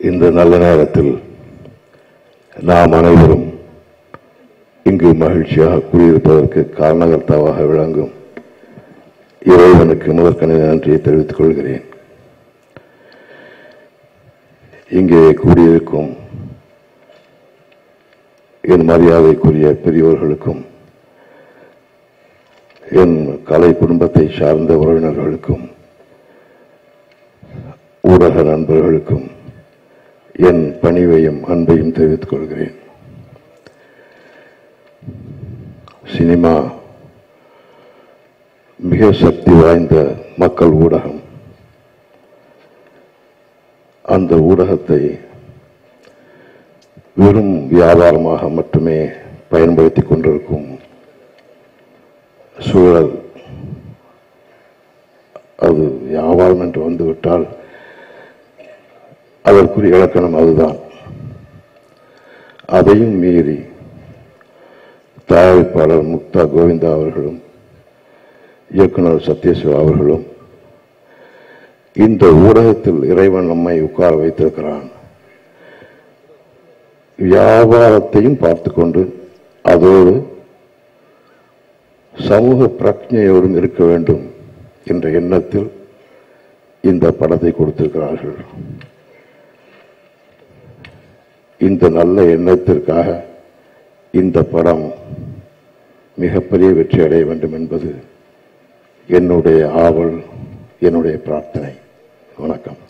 இந்த நல்ல நேரத்தில் நாம் அனைவரும் இங்கு மகிழ்ச்சியாக கூடியிருப்பதற்கு காரணகர்த்தாவாக விளங்கும் இறைவனுக்கு முதற்கண நன்றியை தெரிவித்துக் கொள்கிறேன். இங்கே கூடியிருக்கும் என் மரியாதைக்குரிய பெரியோர்களுக்கும் என் கலை குடும்பத்தை சார்ந்த உறவினர்களுக்கும் ஊடக நண்பர்களுக்கும் என் பணிவையும் அன்பையும் தெரிவித்துக் கொள்கிறேன். சினிமா மிக சக்தி வாய்ந்த மக்கள் ஊடகம். அந்த ஊடகத்தை வெறும் வியாபாரமாக மட்டுமே பயன்படுத்திக் கொண்டிருக்கும் சூழல், அது வியாபாரம் என்று வந்துவிட்டால் அதற்குரிய இலக்கணம் அதுதான். அதையும் மீறி தயாரிப்பாளர் முக்தா கோவிந்தா அவர்களும் இயக்குனர் சத்யசிவா அவர்களும் இந்த ஊடகத்தில் இறைவன் நம்மை உட்கார வைத்திருக்கிறான், வியாபாரத்தையும் பார்த்துக்கொண்டு அதோடு சமூக பிரக்ஞையோடும் இருக்க வேண்டும் என்ற எண்ணத்தில் இந்த படத்தை கொடுத்திருக்கிறார்கள். இந்த நல்ல எண்ணத்திற்காக இந்த படம் மிகப்பெரிய வெற்றி அடைய வேண்டும் என்பது என்னுடைய ஆவல், என்னுடைய பிரார்த்தனை. வணக்கம்.